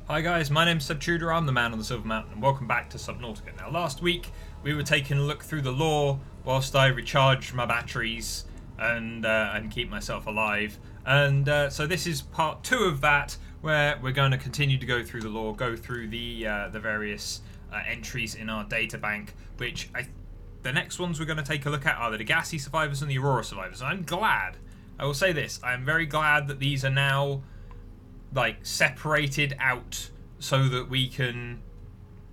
Hi guys, my name's Subnautica, I'm the man on the Silver Mountain, and welcome back to Subnautica. Now last week we were taking a look through the lore whilst I recharged my batteries and keep myself alive. And so this is part 2 of that, where we're going to continue to go through the lore, go through the various entries in our data bank, which the next ones we're going to take a look at are the Degasi survivors and the Aurora survivors. And I'm glad, I will say this, I'm very glad that these are now separated out so that we can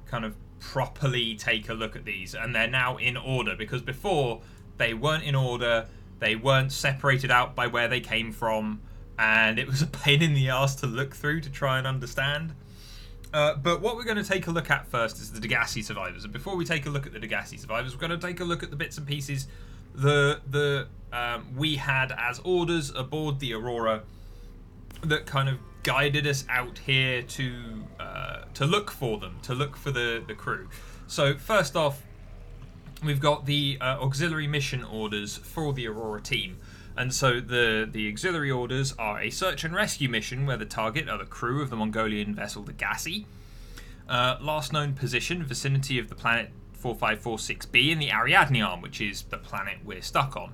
kind of properly take a look at these, and they're now in order, because before they weren't in order, they weren't separated out by where they came from, and it was a pain in the ass to look through to try and understand. But what we're going to take a look at first is the Degasi survivors, and before we take a look at the Degasi survivors, we're going to take a look at the bits and pieces we had as orders aboard the Aurora that kind of guided us out here to look for them, to look for the crew. So first off, we've got the auxiliary mission orders for the Aurora team. And so the auxiliary orders are a search and rescue mission where the target are the crew of the Mongolian vessel Degasi. Last known position, vicinity of the planet 4546b in the Ariadne arm, which is the planet we're stuck on.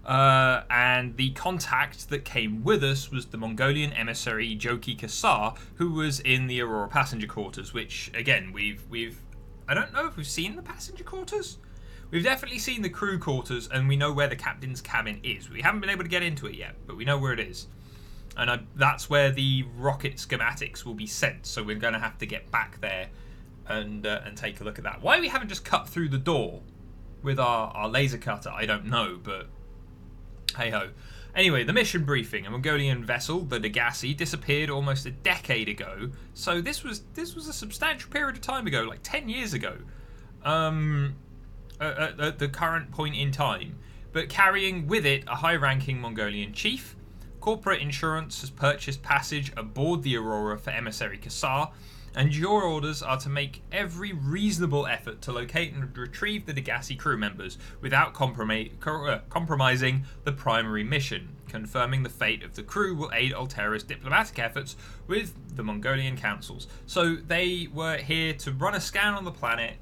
And the contact that came with us was the Mongolian emissary Joki Kasar, who was in the Aurora passenger quarters, which again we've I don't know if we've seen the passenger quarters. We've definitely seen the crew quarters, and we know where the captain's cabin is. We haven't been able to get into it yet, but we know where it is. And that's where the rocket schematics will be sent, so we're going to have to get back there and take a look at that. Why we haven't just cut through the door with our laser cutter, I don't know, but hey ho. Anyway, the mission briefing. A Mongolian vessel, the Degasi, disappeared almost a decade ago. So this was a substantial period of time ago, like 10 years ago. At the current point in time. But carrying with it a high-ranking Mongolian chief. Corporate insurance has purchased passage aboard the Aurora for emissary Kasar, and your orders are to make every reasonable effort to locate and retrieve the Degasi crew members without compromising the primary mission. Confirming the fate of the crew will aid Altera's diplomatic efforts with the Mongolian councils. So they were here to run a scan on the planet.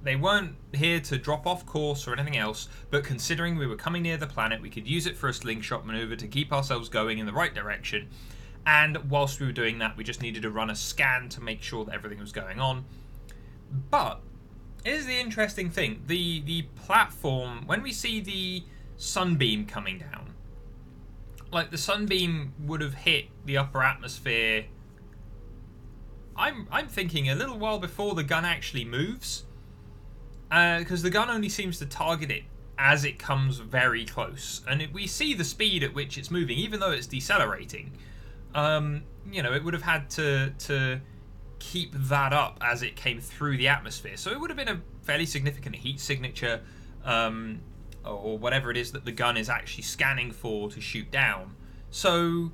They weren't here to drop off course or anything else, but considering we were coming near the planet, we could use it for a slingshot maneuver to keep ourselves going in the right direction. And whilst we were doing that, we just needed to run a scan to make sure that everything was going on. But here's the interesting thing. The platform, when we see the sunbeam coming down, like the sunbeam would have hit the upper atmosphere, I'm thinking a little while before the gun actually moves. Because the gun only seems to target it as it comes very close. And we see the speed at which it's moving, even though it's decelerating. It would have had to keep that up as it came through the atmosphere. So it would have been a fairly significant heat signature, or whatever it is that the gun is actually scanning for to shoot down. So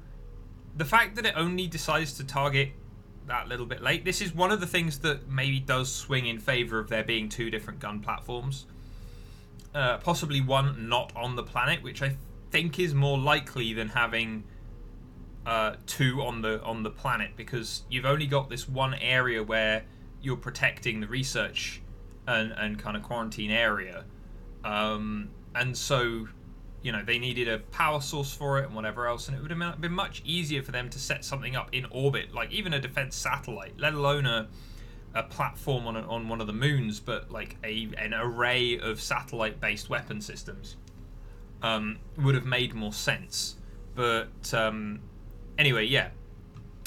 the fact that it only decides to target that little bit late, this is one of the things that maybe does swing in favor of there being two different gun platforms. Possibly one not on the planet, which I think is more likely than having two on the planet, because you've only got this one area where you're protecting the research and kind of quarantine area, and so they needed a power source for it and whatever else, and it would have been much easier for them to set something up in orbit, like even a defense satellite, let alone a platform on one of the moons, but like an array of satellite-based weapon systems would have made more sense. But anyway, yeah.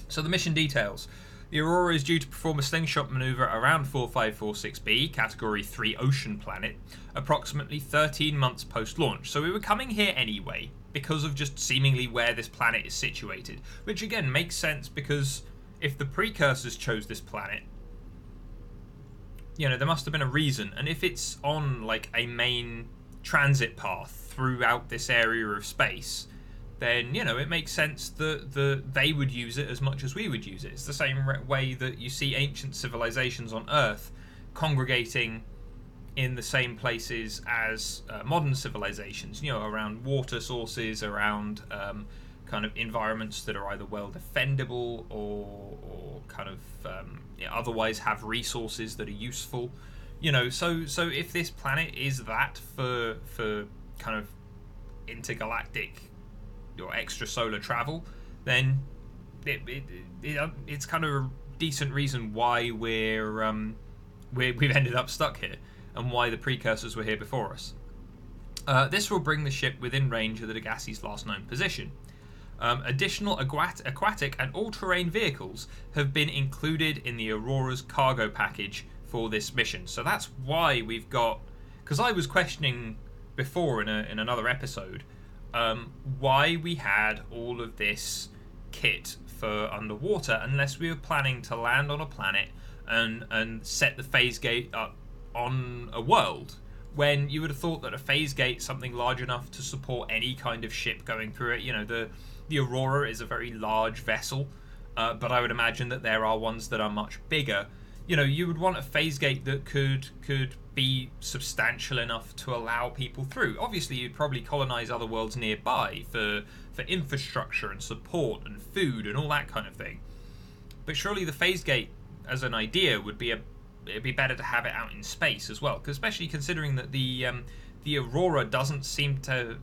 So the mission details. The Aurora is due to perform a slingshot maneuver around 4546b, Category 3 ocean planet, approximately 13 months post-launch. So we were coming here anyway, because of just seemingly where this planet is situated. Which again makes sense, because if the precursors chose this planet, there must have been a reason. And if it's on like a main transit path throughout this area of space, then it makes sense that they would use it as much as we would use it. It's the same way that you see ancient civilizations on Earth congregating in the same places as modern civilizations, around water sources, around kind of environments that are either well defendable or kind of otherwise have resources that are useful. So if this planet is that for kind of intergalactic or extrasolar travel, then it's kind of a decent reason why we've ended up stuck here, and why the precursors were here before us. This will bring the ship within range of the Degasi's last known position. Additional aquatic and all-terrain vehicles have been included in the Aurora's cargo package for this mission. So that's why we've got... Because I was questioning before in another episode why we had all of this kit for underwater unless we were planning to land on a planet and set the phase gate up on a world, when you would have thought that a phase gate, something large enough to support any kind of ship going through it, the Aurora is a very large vessel, but I would imagine that there are ones that are much bigger. You would want a phase gate that could be substantial enough to allow people through. Obviously, you'd probably colonize other worlds nearby for infrastructure and support and food and all that kind of thing. But surely the phase gate, as an idea, it'd be better to have it out in space as well, because especially considering that the Aurora doesn't seem to,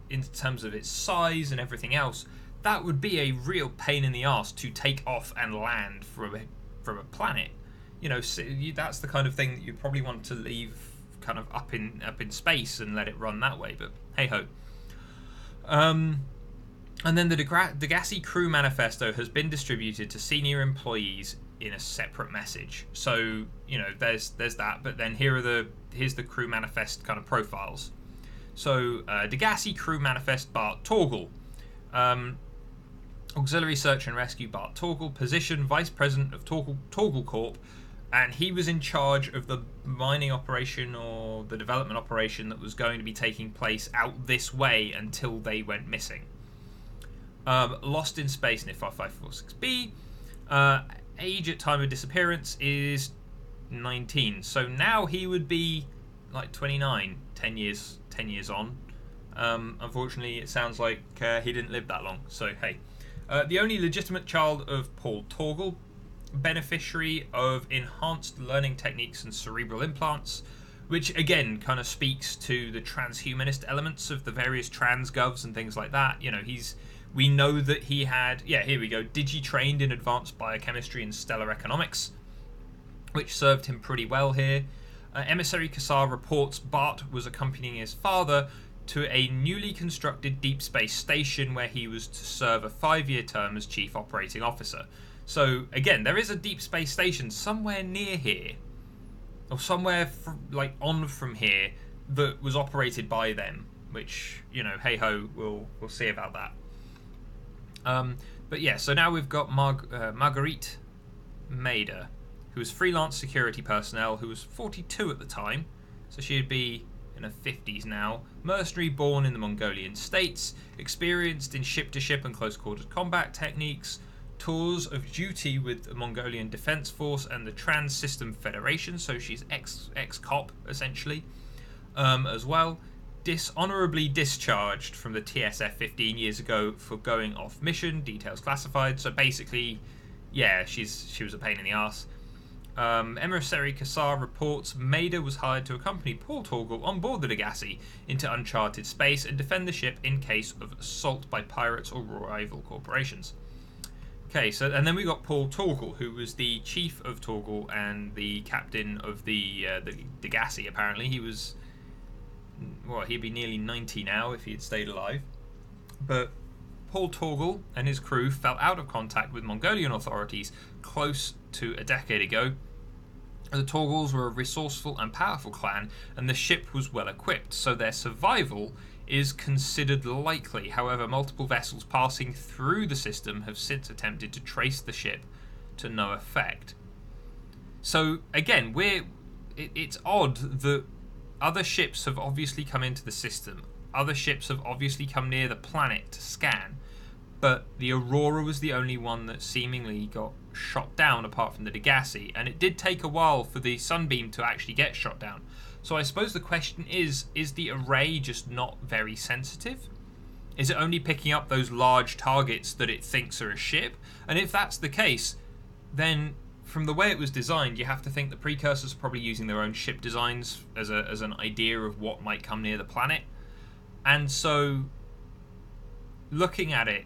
in terms of its size and everything else, that would be a real pain in the arse to take off and land from a planet. That's the kind of thing that you probably want to leave kind of up in space and let it run that way. But hey ho. And then the Degasi crew manifesto has been distributed to senior employees in a separate message. So there's that. But then here's the crew manifest kind of profiles. So Degasi crew manifest Bart Torgal. Auxiliary Search and Rescue Bart Torgal, position Vice President of Torgal Corp, and he was in charge of the mining operation or the development operation that was going to be taking place out this way until they went missing. Lost in space NIF 5546B. Age at time of disappearance is 19, so now he would be like 29, 10 years on. Unfortunately, it sounds like he didn't live that long, so hey. The only legitimate child of Paul Torgal, beneficiary of enhanced learning techniques and cerebral implants, which again kind of speaks to the transhumanist elements of the various transgovs and things like that. We know that he had, here we go, digi-trained in advanced biochemistry and stellar economics, which served him pretty well here. Emissary Kassar reports Bart was accompanying his father to a newly constructed deep space station where he was to serve a 5-year term as chief operating officer. So again, there is a deep space station somewhere near here, or somewhere from here, that was operated by them, which, hey ho, we'll see about that. But yeah, so now we've got Marguerite Mader, who was freelance security personnel, who was 42 at the time, so she'd be in her 50s now, mercenary born in the Mongolian states, experienced in ship-to-ship and close-quarters combat techniques, tours of duty with the Mongolian Defense Force and the Trans-System Federation, so she's ex-cop, essentially, as well. Dishonorably discharged from the TSF 15 years ago for going off mission, details classified, so basically, yeah, she was a pain in the arse. Emissary Kassar reports Mader was hired to accompany Paul Torgal on board the Degasi into uncharted space and defend the ship in case of assault by pirates or rival corporations. Okay, so and then we got Paul Torgal, who was the chief of Torgal and the captain of the Degasi. Apparently, he was, he'd be nearly 90 now if he had stayed alive. But Paul Torgal and his crew fell out of contact with Mongolian authorities close to a decade ago. The Torgals were a resourceful and powerful clan, and the ship was well equipped, so their survival is considered likely. However, multiple vessels passing through the system have since attempted to trace the ship to no effect. So again, it's odd that other ships have obviously come into the system. Other ships have obviously come near the planet to scan, but the Aurora was the only one that seemingly got shot down apart from the Degasi, and it did take a while for the Sunbeam to actually get shot down. So I suppose the question is the array just not very sensitive? Is it only picking up those large targets that it thinks are a ship? And if that's the case, then from the way it was designed, you have to think the precursors are probably using their own ship designs as an idea of what might come near the planet. And so, looking at it,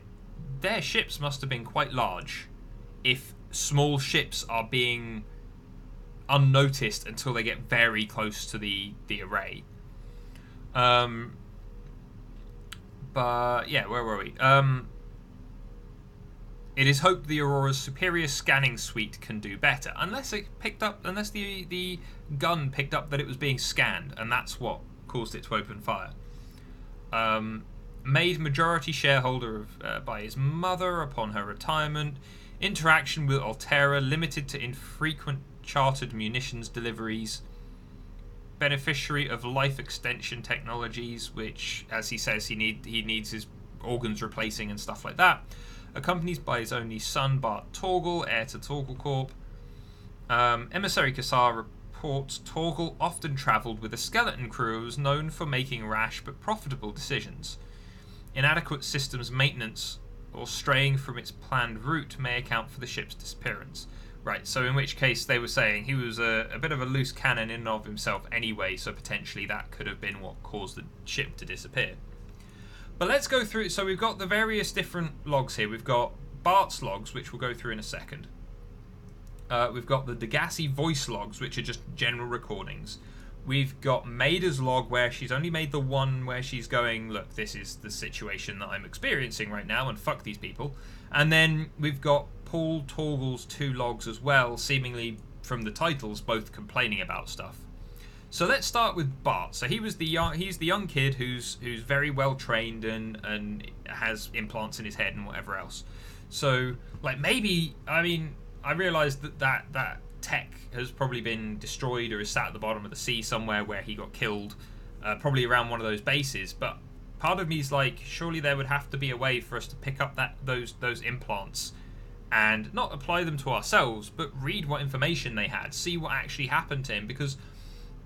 their ships must have been quite large if small ships are being unnoticed until they get very close to the array. But yeah, where were we? It is hoped the Aurora's superior scanning suite can do better, unless the gun picked up that it was being scanned, and that's what caused it to open fire. Made majority shareholder by his mother upon her retirement. Interaction with Altera limited to infrequent chartered munitions deliveries. Beneficiary of life extension technologies, which, as he says, he needs his organs replacing and stuff like that. Accompanied by his only son, Bart Torgal, heir to Torgal Corp. Emissary Kassar reports Torgal often travelled with a skeleton crew who was known for making rash but profitable decisions. Inadequate systems maintenance or straying from its planned route may account for the ship's disappearance. Right, so in which case they were saying he was a bit of a loose cannon in and of himself anyway, so potentially that could have been what caused the ship to disappear. But let's go through. So we've got the various different logs here. We've got Bart's logs, which we'll go through in a second. We've got the Degasi voice logs, which are just general recordings. We've got Maida's log, where she's only made the one where she's going, look, this is the situation that I'm experiencing right now, and fuck these people. And then we've got Paul Torgal's 2 logs as well, seemingly from the titles, both complaining about stuff. So let's start with Bart. So he's the young kid who's very well trained and has implants in his head and whatever else. So like maybe, I mean, I realised that tech has probably been destroyed or is sat at the bottom of the sea somewhere where he got killed, probably around one of those bases. But part of me is like, surely there would have to be a way for us to pick up those implants and not apply them to ourselves, but read what information they had, see what actually happened to him, because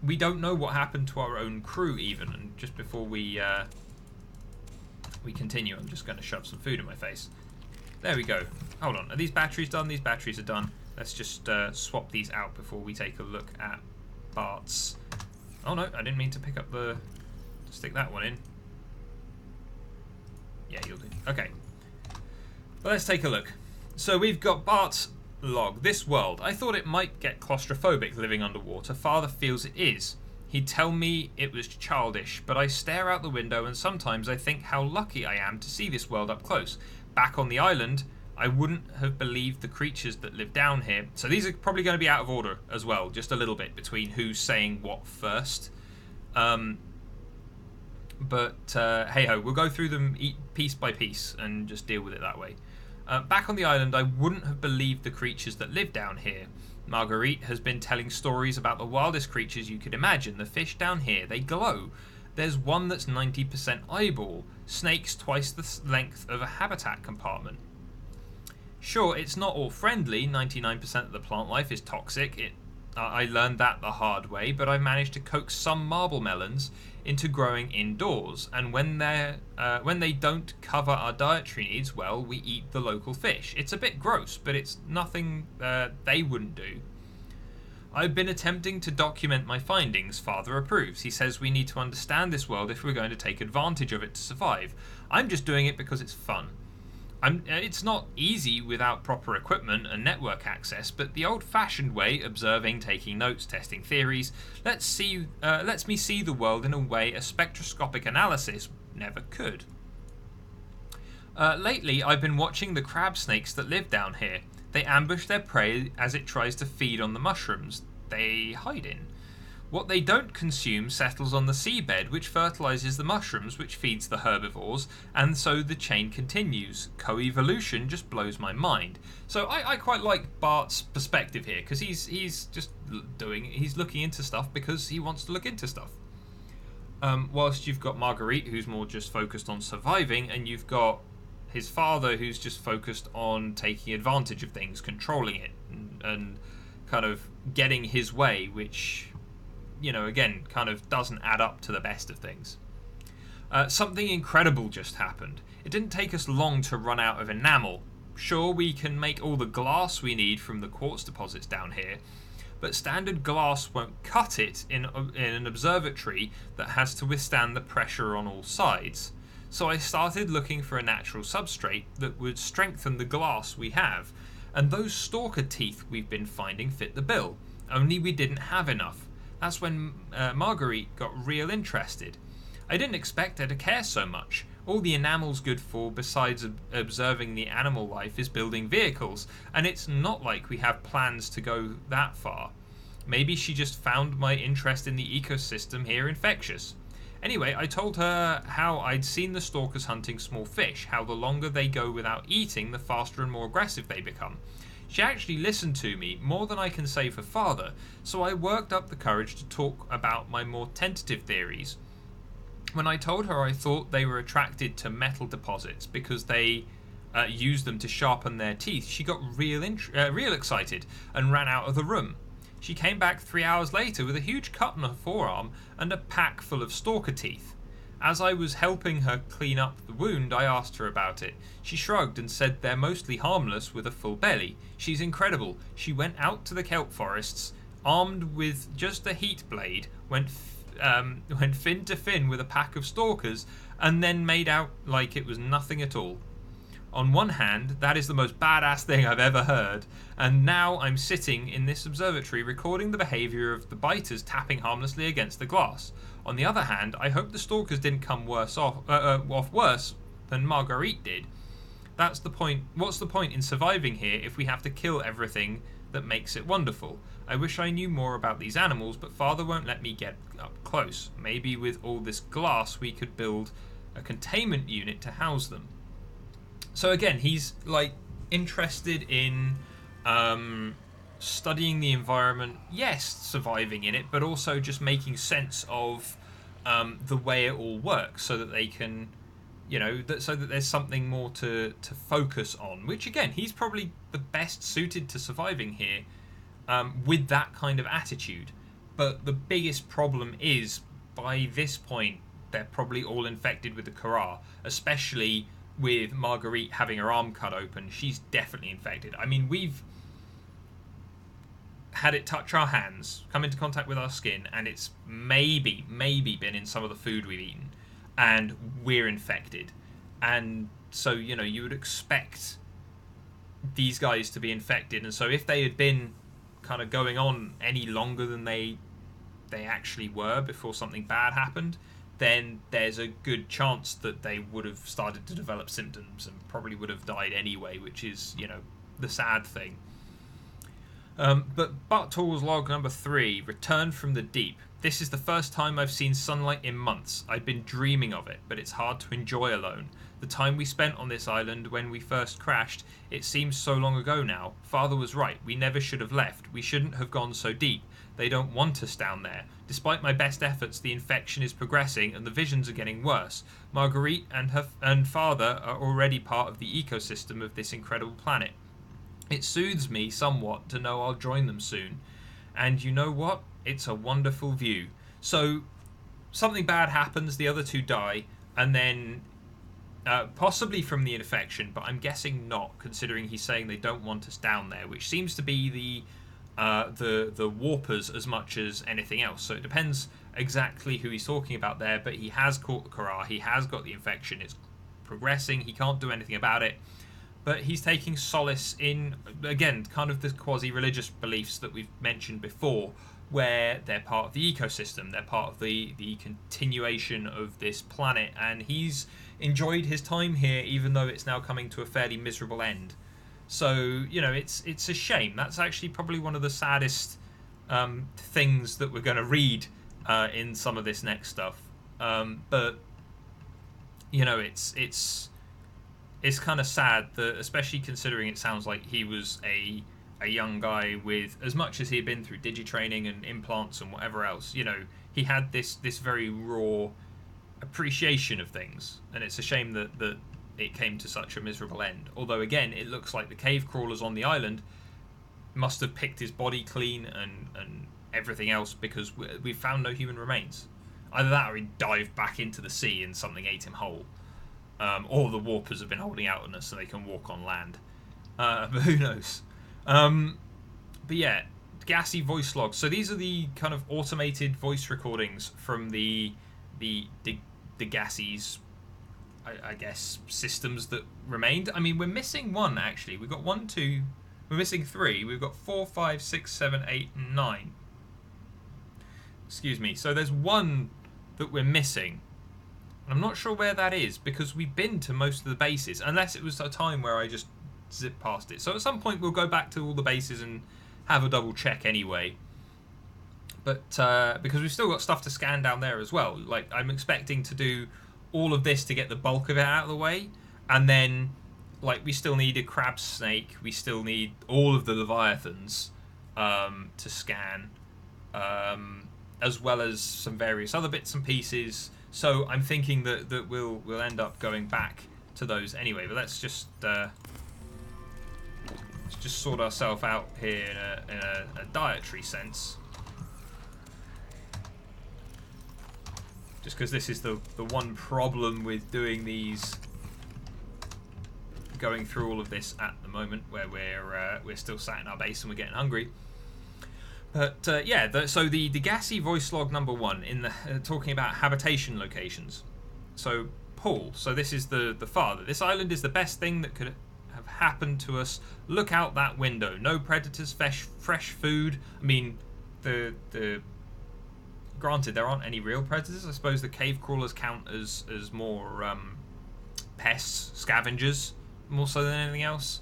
we don't know what happened to our own crew even. And just before we continue, I'm just going to shove some food in my face. There we go. Hold on. Are these batteries done? These batteries are done. Let's just swap these out before we take a look at Bart's. Oh no, I didn't mean to pick up stick that one in. Yeah, you'll do. Okay. Well, let's take a look. So we've got Bart's log. This world. I thought it might get claustrophobic living underwater. Father feels it is. He'd tell me it was childish, but I stare out the window and sometimes I think how lucky I am to see this world up close. Back on the island, I wouldn't have believed the creatures that live down here. So these are probably going to be out of order as well, just a little bit between who's saying what first. But hey ho, we'll go through them piece by piece and just deal with it that way. Back on the island, I wouldn't have believed the creatures that live down here. Marguerite has been telling stories about the wildest creatures you could imagine. The fish down here, they glow. There's one that's 90% eyeball. Snakes twice the length of a habitat compartment. Sure, it's not all friendly. 99% of the plant life is toxic. I learned that the hard way, but I managed to coax some marble melons into growing indoors. And when they don't cover our dietary needs, well, we eat the local fish. It's a bit gross, but it's nothing they wouldn't do. I've been attempting to document my findings. Father approves. He says we need to understand this world if we're going to take advantage of it to survive. I'm just doing it because it's fun. It's not easy without proper equipment and network access, but the old-fashioned way, observing, taking notes, testing theories, lets me see the world in a way a spectroscopic analysis never could. Lately, I've been watching the crab snakes that live down here. They ambush their prey as it tries to feed on the mushrooms they hide in. What they don't consume settles on the seabed, which fertilizes the mushrooms, which feeds the herbivores, and so the chain continues. Co-evolution just blows my mind. So I quite like Bart's perspective here, because he's looking into stuff because he wants to look into stuff. Whilst you've got Marguerite, who's more just focused on surviving, and you've got his father, who's just focused on taking advantage of things, controlling it, and kind of getting his way, which, you know, again, kind of doesn't add up to the best of things. Something incredible just happened. It didn't take us long to run out of enamel. Sure, we can make all the glass we need from the quartz deposits down here, but standard glass won't cut it in an observatory that has to withstand the pressure on all sides. So I started looking for a natural substrate that would strengthen the glass we have, and those stalker teeth we've been finding fit the bill, only we didn't have enough. That's when Marguerite got real interested. I didn't expect her to care so much. All the enamel's good for, besides observing the animal life, is building vehicles, and it's not like we have plans to go that far. Maybe she just found my interest in the ecosystem here infectious. Anyway, I told her how I'd seen the stalkers hunting small fish, how the longer they go without eating, the faster and more aggressive they become. She actually listened to me, more than I can say for father, so I worked up the courage to talk about my more tentative theories. When I told her I thought they were attracted to metal deposits because they used them to sharpen their teeth, she got real excited and ran out of the room. She came back 3 hours later with a huge cut on her forearm and a pack full of stalker teeth. As I was helping her clean up the wound, I asked her about it. She shrugged and said they're mostly harmless with a full belly. She's incredible. She went out to the kelp forests, armed with just a heat blade, went fin to fin with a pack of stalkers, and then made out like it was nothing at all. On one hand, that is the most badass thing I've ever heard, and now I'm sitting in this observatory recording the behaviour of the biters tapping harmlessly against the glass. On the other hand, I hope the stalkers didn't come worse than Marguerite did. That's the point. What's the point in surviving here if we have to kill everything that makes it wonderful? I wish I knew more about these animals, but father won't let me get up close. Maybe with all this glass we could build a containment unit to house them. So again, he's like interested in studying the environment, yes, surviving in it, but also just making sense of the way it all works, so that they can, so that there's something more to focus on. Which again, he's probably the best suited to surviving here with that kind of attitude. But the biggest problem is, by this point, they're probably all infected with the Kara, especially with Marguerite having her arm cut open. She's definitely infected. I mean, we've had it touch our hands, come into contact with our skin, and it's maybe been in some of the food we've eaten, and we're infected. And so, you would expect these guys to be infected, and so if they had been kind of going on any longer than they actually were before something bad happened, then there's a good chance that they would have started to develop symptoms and probably would have died anyway, which is, the sad thing. But Butt Tools log number 3, Return from the Deep. This is the first time I've seen sunlight in months. I'd been dreaming of it, but it's hard to enjoy alone. The time we spent on this island when we first crashed, it seems so long ago now. Father was right, we never should have left. We shouldn't have gone so deep. They don't want us down there. Despite my best efforts, the infection is progressing and the visions are getting worse. Marguerite and father are already part of the ecosystem of this incredible planet. It soothes me somewhat to know I'll join them soon. And you know what? It's a wonderful view. So, something bad happens, the other two die, and then possibly from the infection, but I'm guessing not, considering he's saying they don't want us down there, which seems to be the warpers as much as anything else. So it depends exactly who he's talking about there, but he has caught the Kara, he has got the infection, it's progressing, he can't do anything about it, but he's taking solace in, again, kind of the quasi-religious beliefs that we've mentioned before, where they're part of the ecosystem, they're part of the continuation of this planet, and he's enjoyed his time here, even though it's now coming to a fairly miserable end. So, it's a shame. That's actually probably one of the saddest things that we're going to read in some of this next stuff. But, it's kind of sad that, especially considering it sounds like he was a young guy with, as much as he had been through digi-training and implants and whatever else, he had this very raw appreciation of things. And it's a shame that it came to such a miserable end. Although, again, it looks like the cave crawlers on the island must have picked his body clean and everything else, because we've found no human remains. Either that or he dived back into the sea and something ate him whole. Or the warpers have been holding out on us so they can walk on land. But who knows? But yeah, Degasi voice logs. So these are the kind of automated voice recordings from the Degasi's, I guess, systems that remained. I mean, we're missing one actually. We've got 1, 2. We're missing 3. We've got 4, 5, 6, 7, 8, and 9. Excuse me. So there's one that we're missing. I'm not sure where that is because we've been to most of the bases, unless it was a time where I just zipped past it. So at some point we'll go back to all the bases and have a double check anyway. But because we've still got stuff to scan down there as well. Like, I'm expecting to do all of this to get the bulk of it out of the way, and then like we still need a crab snake, we still need all of the leviathans to scan, as well as some various other bits and pieces. So I'm thinking that we'll end up going back to those anyway. But let's just sort ourselves out here in a dietary sense. Just because this is the one problem with doing these, going through all of this at the moment, where we're still sat in our base and we're getting hungry. But yeah, so the Degasi voice log number 1 in the talking about habitation locations. So Paul, so this is the father. This island is the best thing that could have happened to us. Look out that window. No predators, fresh food. I mean, the granted, there aren't any real predators. I suppose the cave crawlers count as more pests, scavengers, more so than anything else.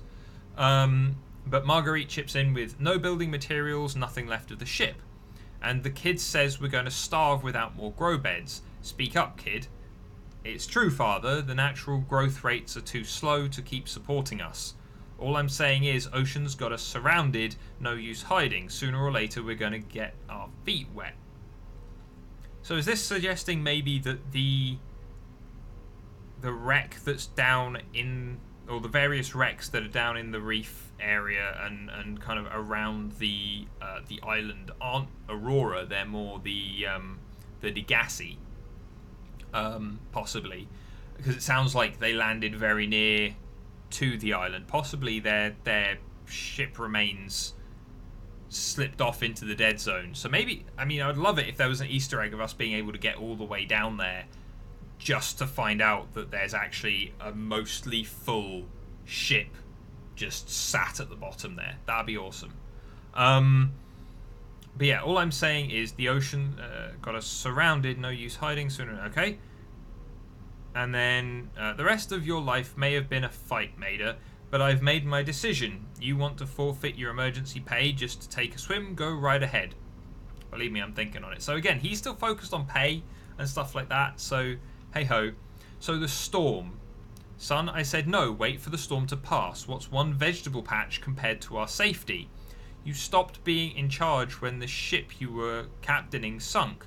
But Marguerite chips in with no building materials, nothing left of the ship. And the kid says we're going to starve without more grow beds. Speak up, kid. It's true, father. The natural growth rates are too slow to keep supporting us. All I'm saying is Ocean's got us surrounded, no use hiding. Sooner or later we're going to get our feet wet. So is this suggesting maybe that the wreck that's down in, or the various wrecks that are down in the reef area and kind of around the island aren't Aurora? They're more the Degasi, possibly, because it sounds like they landed very near to the island. Possibly their ship remains slipped off into the dead zone. So maybe, I mean, I'd love it if there was an Easter egg of us being able to get all the way down there just to find out that there's actually a mostly full ship just sat at the bottom there. That'd be awesome. But yeah, all I'm saying is the ocean got us surrounded, no use hiding sooner. Okay. And then the rest of your life may have been a fight, Maida, but I've made my decision. You want to forfeit your emergency pay just to take a swim? Go right ahead. Believe me, I'm thinking on it. So again, he's still focused on pay and stuff like that. So hey ho. So the storm. Son, I said no, wait for the storm to pass. What's one vegetable patch compared to our safety? You stopped being in charge when the ship you were captaining sunk.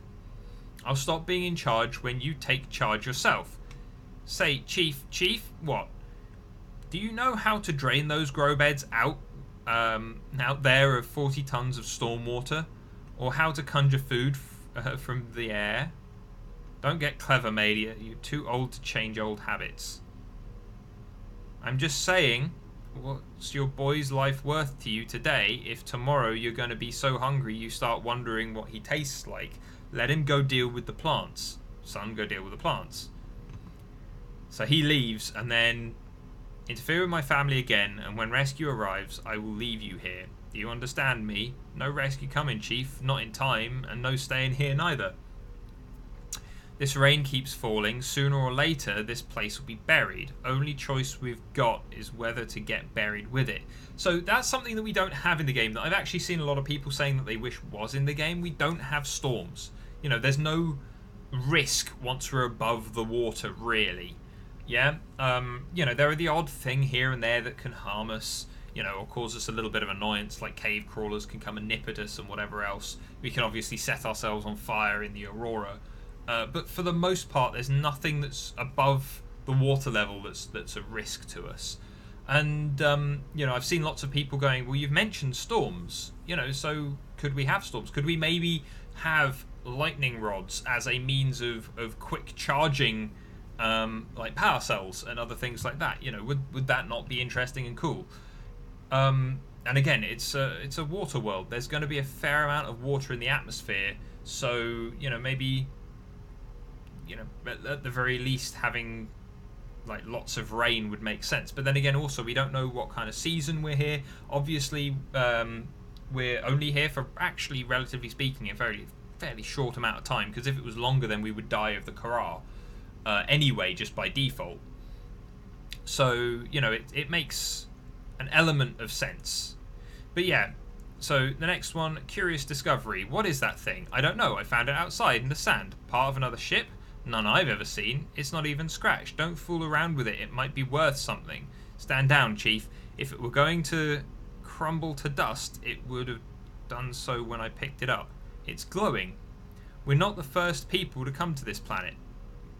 I'll stop being in charge when you take charge yourself. Say, Chief, what? Do you know how to drain those grow beds out there of 40 tons of storm water? Or how to conjure food from the air? Don't get clever, Maida. You're too old to change old habits. I'm just saying, what's your boy's life worth to you today if tomorrow you're going to be so hungry you start wondering what he tastes like? Let him go deal with the plants. Son, go deal with the plants. So he leaves and then interfere with my family again, and when rescue arrives, I will leave you here. Do you understand me? No rescue coming, Chief. Not in time, and no staying here neither. This rain keeps falling. Sooner or later, this place will be buried. Only choice we've got is whether to get buried with it. So that's something that we don't have in the game, that I've actually seen a lot of people saying that they wish was in the game. We don't have storms. You know, there's no risk once we're above the water, really. Yeah, you know, there are the odd thing here and there that can harm us, you know, or cause us a little bit of annoyance, like cave crawlers can come and nip at us and whatever else. We can obviously set ourselves on fire in the Aurora. But for the most part, there's nothing that's above the water level that's a risk to us. And, you know, I've seen lots of people going, well, you've mentioned storms, you know, so could we have storms? Could we maybe have lightning rods as a means of quick charging, like power cells and other things like that? You know, would that not be interesting and cool? And again, it's a water world. There's going to be a fair amount of water in the atmosphere. So maybe at the very least having like lots of rain would make sense. But then again, also we don't know what kind of season we're here. Obviously, we're only here for, actually, relatively speaking, a fairly short amount of time. Because if it was longer, then we would die of the Kharaa anyway, just by default. So it makes an element of sense. But yeah. So the next one, curious discovery. What is that thing? I don't know. I found it outside in the sand. Part of another ship? None I've ever seen. It's not even scratched. Don't fool around with it. It might be worth something. Stand down, Chief. If it were going to crumble to dust, it would have done so when I picked it up. It's glowing. We're not the first people to come to this planet.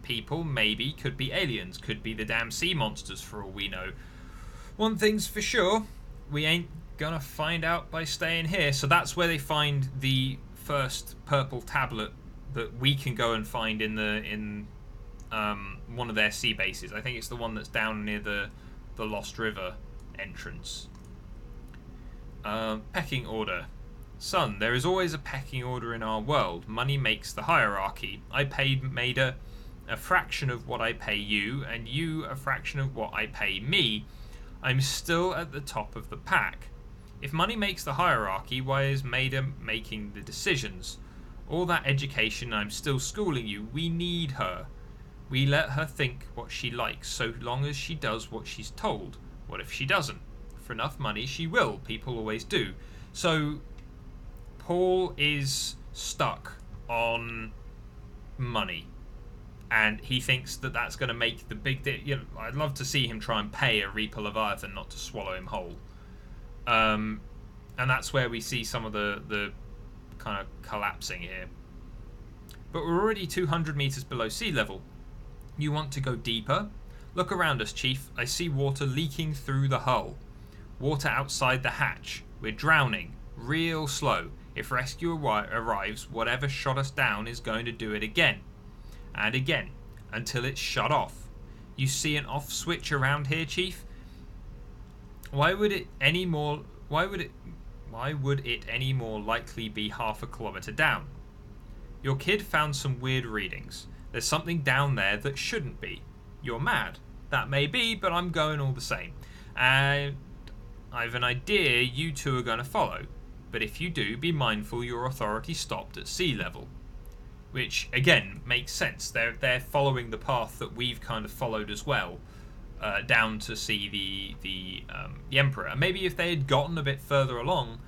People, maybe, could be aliens. Could be the damn sea monsters for all we know. One thing's for sure. We ain't gonna find out by staying here. So that's where they find the first purple tablet that we can go and find in one of their sea bases. I think it's the one that's down near the Lost River entrance. Pecking order. Son, there is always a pecking order in our world. Money makes the hierarchy. I paid Maida a fraction of what I pay you, and you a fraction of what I pay me. I'm still at the top of the pack. If money makes the hierarchy, why is Maida making the decisions? All that education, I'm still schooling you. We need her. We let her think what she likes, so long as she does what she's told. What if she doesn't? For enough money, she will. People always do. So, Paul is stuck on money. And he thinks that that's going to make the big deal. I'd love to see him try and pay a Reaper Leviathan not to swallow him whole. And that's where we see some of the kind of collapsing here. But we're already 200 meters below sea level. You want to go deeper? Look around us, Chief. I see water leaking through the hull. Water outside the hatch. We're drowning. Real slow. If rescue arrives, whatever shot us down is going to do it again. And again. Until it's shut off. You see an off switch around here, Chief? Why would it any more likely be half a kilometer down? Your kid found some weird readings. There's something down there that shouldn't be. You're mad. That may be, but I'm going all the same. And I've an idea you two are going to follow. But if you do, be mindful your authority stopped at sea level. Which, again, makes sense. They're following the path that we've kind of followed as well. Down to see the Emperor. And maybe if they had gotten a bit further along,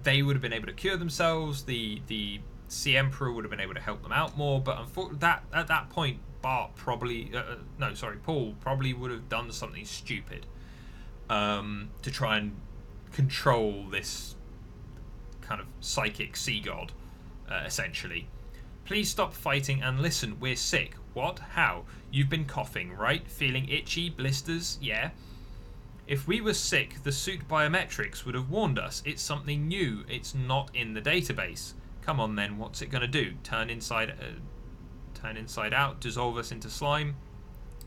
they would have been able to cure themselves. The Sea Emperor would have been able to help them out more. But unfortunately, at that point, Paul probably would have done something stupid to try and control this kind of psychic sea god, essentially. Please stop fighting and listen. We're sick. What? How? You've been coughing, right? Feeling itchy? Blisters? Yeah. If we were sick, the suit biometrics would have warned us. It's something new. It's not in the database. Come on then, what's it going to do? Turn inside out, dissolve us into slime?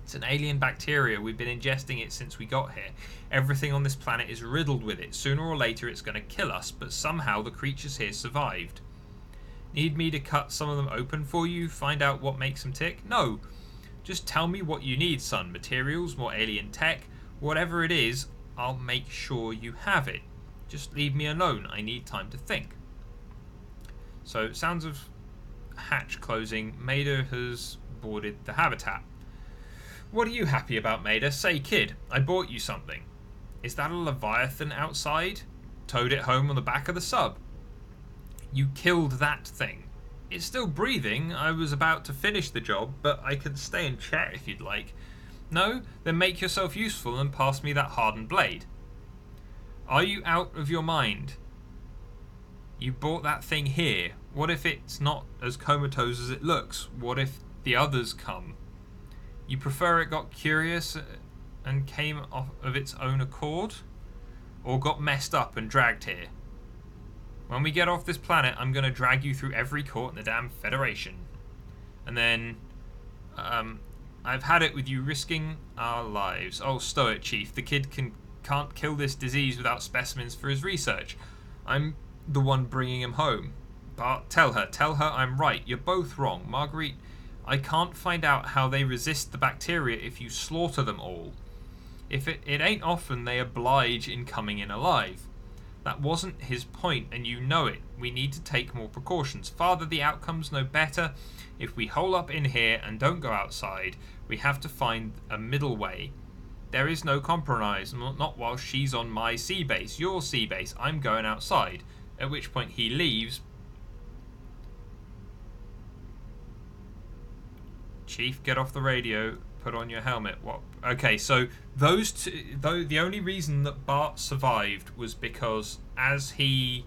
It's an alien bacteria. We've been ingesting it since we got here. Everything on this planet is riddled with it. Sooner or later it's going to kill us, but somehow the creatures here survived. Need me to cut some of them open for you? Find out what makes them tick? No. Just tell me what you need, son. Materials, more alien tech, whatever it is, I'll make sure you have it. Just leave me alone. I need time to think. So, sounds of hatch closing. Maida has boarded the habitat. What are you happy about, Maida? Say, kid, I bought you something. Is that a Leviathan outside? Towed it home on the back of the sub. You killed that thing. It's still breathing. I was about to finish the job, but I can stay and chat if you'd like. No? Then make yourself useful and pass me that hardened blade. Are you out of your mind? You bought that thing here. What if it's not as comatose as it looks? What if the others come? You prefer it got curious and came off of its own accord? Or got messed up and dragged here? When we get off this planet, I'm going to drag you through every court in the damn Federation. And then, I've had it with you risking our lives. Oh, stow it, Chief. The kid can can't kill this disease without specimens for his research. I'm the one bringing him home. Bart, tell her I'm right. You're both wrong. Marguerite, I can't find out how they resist the bacteria if you slaughter them all. If it ain't often they oblige in coming in alive. That wasn't his point, and you know it. We need to take more precautions. Father, the outcome's no better. If we hole up in here and don't go outside, we have to find a middle way. There is no compromise, not while she's on my sea base, your sea base. I'm going outside. At which point he leaves. Chief, get off the radio. Put on your helmet. What? Okay, so those two, though, the only reason that Bart survived was because as they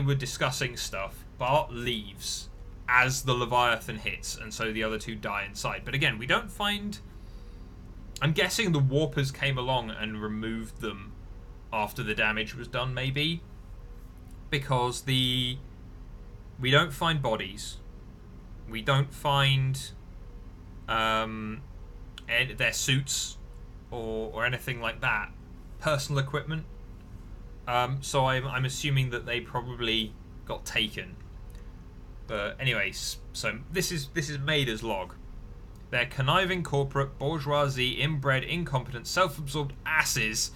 were discussing stuff, Bart leaves as the Leviathan hits, and so the other two die inside. But again, we don't find... I'm guessing the warpers came along and removed them after the damage was done, maybe, because we don't find bodies. We don't find their suits or anything like that, personal equipment. So I'm assuming that they probably got taken. But anyways, so this is Maida's log. They're conniving corporate, bourgeoisie, inbred, incompetent, self-absorbed asses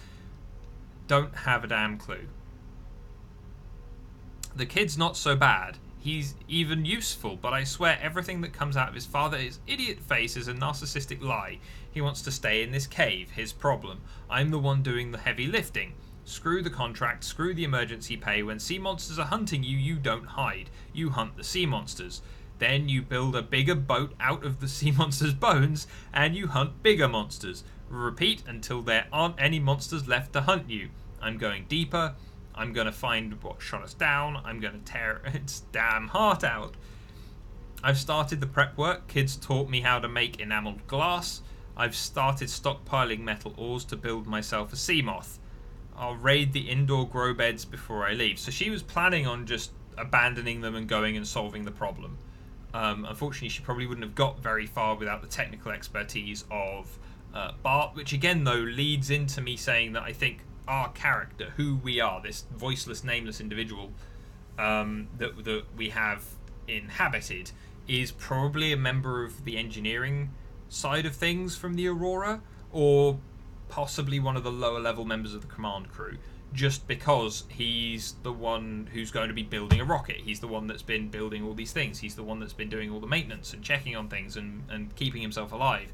don't have a damn clue. The kid's not so bad. He's even useful, but I swear everything that comes out of his father, his idiot face, is a narcissistic lie. He wants to stay in this cave, his problem. I'm the one doing the heavy lifting. Screw the contract, screw the emergency pay. When sea monsters are hunting you, you don't hide. You hunt the sea monsters. Then you build a bigger boat out of the sea monsters' bones, and you hunt bigger monsters. Repeat until there aren't any monsters left to hunt you. I'm going deeper. I'm going to find what shot us down. I'm going to tear its damn heart out. I've started the prep work. Kids taught me how to make enameled glass. I've started stockpiling metal ores to build myself a sea moth. I'll raid the indoor grow beds before I leave. So she was planning on just abandoning them and going and solving the problem. Unfortunately, she probably wouldn't have got very far without the technical expertise of Bart, which again, though, leads into me saying that I think our character, who we are, this voiceless, nameless individual that we have inhabited, is probably a member of the engineering side of things from the Aurora, or possibly one of the lower level members of the command crew, just because he's the one who's going to be building a rocket. He's the one that's been building all these things. He's the one that's been doing all the maintenance and checking on things and keeping himself alive.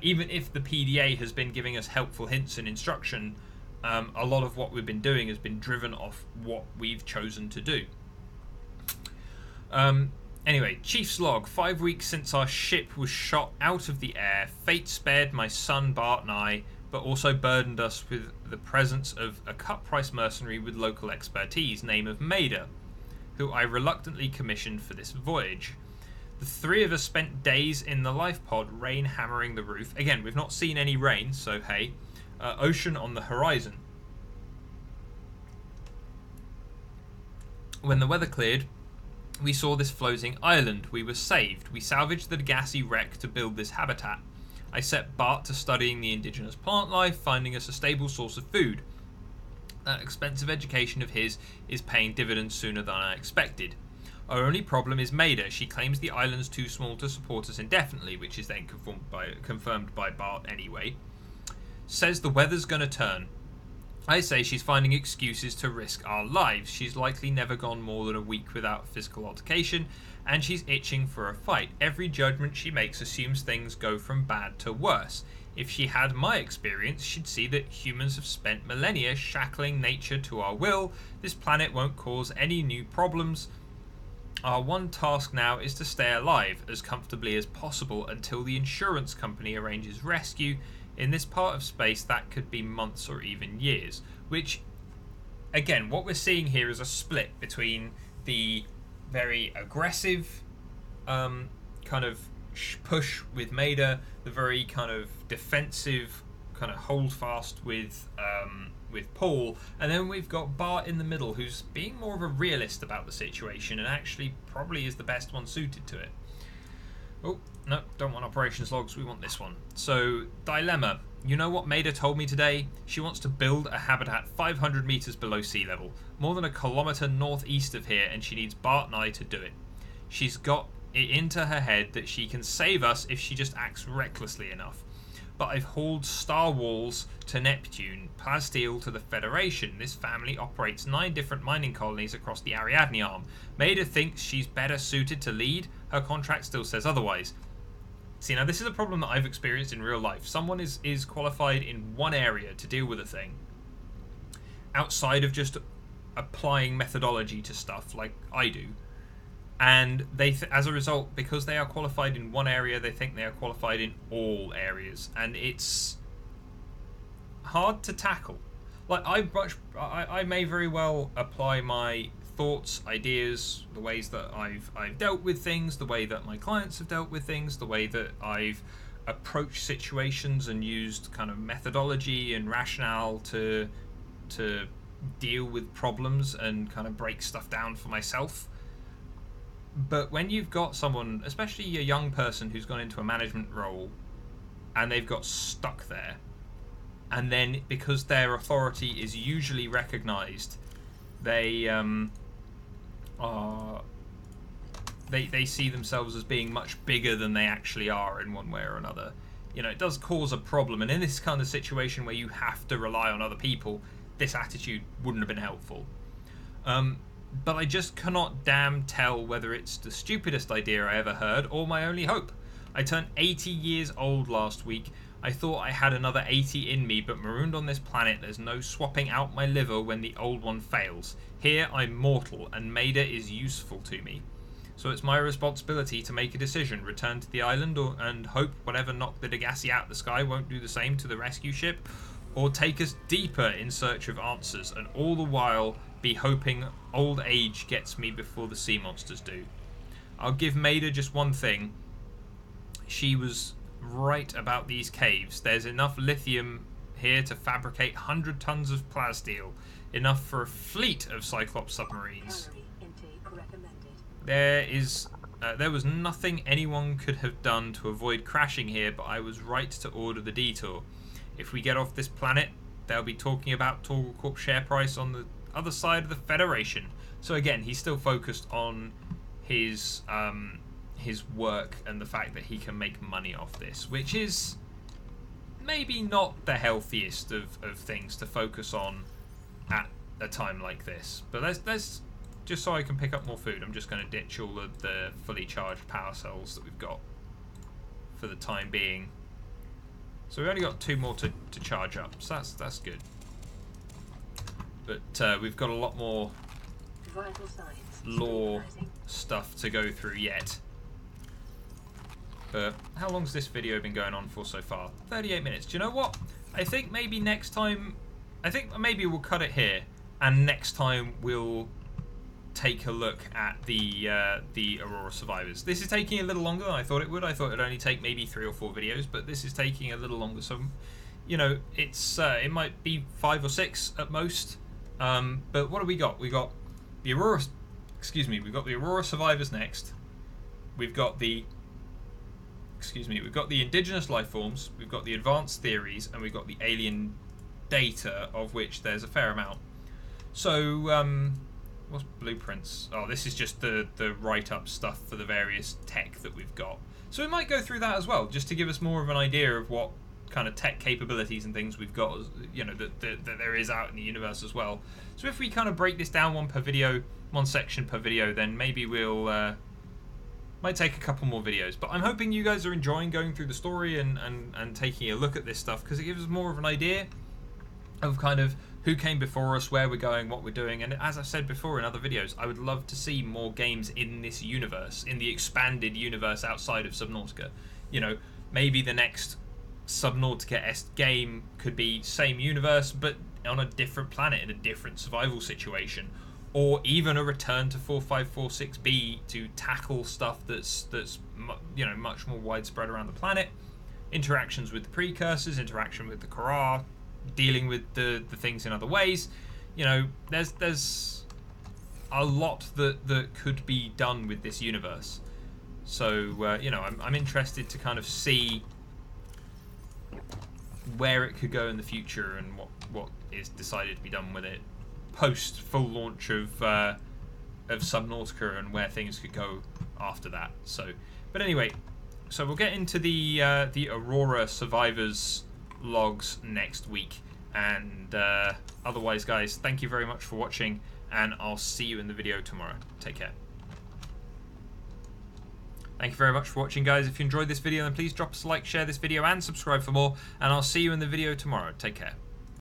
Even if the PDA has been giving us helpful hints and instruction, a lot of what we've been doing has been driven off what we've chosen to do. Anyway, Chief's log. 5 weeks since our ship was shot out of the air, fate spared my son Bart and I, but also burdened us with the presence of a cut-price mercenary with local expertise, name of Maida, who I reluctantly commissioned for this voyage. The three of us spent days in the life pod, rain hammering the roof. Again, we've not seen any rain, so hey. Ocean on the horizon. When the weather cleared, we saw this floating island. We were saved. We salvaged the Degasi wreck to build this habitat. I set Bart to studying the indigenous plant life, finding us a stable source of food. That expensive education of his is paying dividends sooner than I expected. Our only problem is Maida. She claims the island's too small to support us indefinitely, which is then confirmed by Bart anyway. Says the weather's gonna turn. I say she's finding excuses to risk our lives. She's likely never gone more than a week without physical altercation, and she's itching for a fight. Every judgment she makes assumes things go from bad to worse. If she had my experience, she'd see that humans have spent millennia shackling nature to our will. This planet won't cause any new problems. Our one task now is to stay alive as comfortably as possible until the insurance company arranges rescue. In this part of space, that could be months or even years. Which, again, what we're seeing here is a split between the very aggressive kind of push with Maida, the very kind of defensive kind of hold fast with Paul, and then we've got Bart in the middle, who's being more of a realist about the situation and actually probably is the best one suited to it. Oh, no, don't want operations logs, we want this one. So, dilemma. You know what Maida told me today? She wants to build a habitat 500 meters below sea level, more than a kilometer northeast of here, and she needs Bart and I to do it. She's got it into her head that she can save us if she just acts recklessly enough. But I've hauled Star Walls to Neptune, Plasteel to the Federation. This family operates 9 different mining colonies across the Ariadne arm. Maida thinks she's better suited to lead. Her contract still says otherwise. See, now this is a problem that I've experienced in real life. Someone is qualified in one area to deal with a thing, outside of just applying methodology to stuff like I do. And they, as a result, because they are qualified in one area, they think they are qualified in all areas, and it's hard to tackle. Like I may very well apply my thoughts, ideas, the ways that I've dealt with things, the way that my clients have dealt with things, the way that I've approached situations and used kind of methodology and rationale to deal with problems and kind of break stuff down for myself. But when you've got someone, especially a young person who's gone into a management role and they've got stuck there, and then because their authority is usually recognized, they see themselves as being much bigger than they actually are in one way or another. You know, it does cause a problem, and in this kind of situation where you have to rely on other people, this attitude wouldn't have been helpful. But I just cannot damn tell whether it's the stupidest idea I ever heard or my only hope. I turned 80 years old last week. I thought I had another 80 in me, but marooned on this planet, there's no swapping out my liver when the old one fails. Here I'm mortal, and Maida is useful to me. So it's my responsibility to make a decision, return to the island and hope whatever knocked the Degasi out of the sky won't do the same to the rescue ship, or take us deeper in search of answers, and all the while be hoping old age gets me before the sea monsters do. I'll give Maida just one thing. She was right about these caves. There's enough lithium here to fabricate 100 tons of plasteel, enough for a fleet of Cyclops submarines. There was nothing anyone could have done to avoid crashing here, but I was right to order the detour. If we get off this planet, they'll be talking about Torgal Corp's share price on the other side of the Federation. So again, he's still focused on his work and the fact that he can make money off this, which is maybe not the healthiest of things to focus on at a time like this. But let's just so I can pick up more food, I'm just going to ditch all of the fully charged power cells that we've got for the time being. So we've only got 2 more to charge up, so that's good. But we've got a lot more lore stuff to go through yet. But how long's this video been going on for so far? 38 minutes. Do you know what? I think maybe next time... I think maybe we'll cut it here. And next time we'll take a look at the Aurora Survivors. This is taking a little longer than I thought it would. I thought it'd only take maybe 3 or 4 videos. But this is taking a little longer. So, you know, it's it might be 5 or 6 at most. But what do we got? We got the Aurora... Excuse me. We've got the Aurora Survivors next. We've got the... we've got the indigenous life forms, we've got the advanced theories, and we've got the alien data, of which there's a fair amount. So, what's blueprints? Oh, this is just the write-up stuff for the various tech that we've got. So we might go through that as well, just to give us more of an idea of what kind of tech capabilities and things we've got, you know, that there is out in the universe as well. So if we kind of break this down one section per video, then maybe we'll... might take a couple more videos, but I'm hoping you guys are enjoying going through the story and taking a look at this stuff, because it gives us more of an idea of kind of who came before us, where we're going, what we're doing. And as I've said before in other videos, I would love to see more games in this universe, in the expanded universe outside of Subnautica. You know, maybe the next Subnautica-esque game could be same universe, but on a different planet, in a different survival situation. Or even a return to 4546B to tackle stuff that's you know, much more widespread around the planet. Interactions with the precursors, interaction with the Kara, dealing with the things in other ways. You know, there's a lot that could be done with this universe. So you know, I'm interested to kind of see where it could go in the future and what is decided to be done with it post full launch of Subnautica and where things could go after that. So, but anyway, so we'll get into the Aurora survivors logs next week, and otherwise, guys, thank you very much for watching, and I'll see you in the video tomorrow. Take care. Thank you very much for watching, guys. If you enjoyed this video, then please drop us a like, share this video, and subscribe for more, and I'll see you in the video tomorrow. Take care.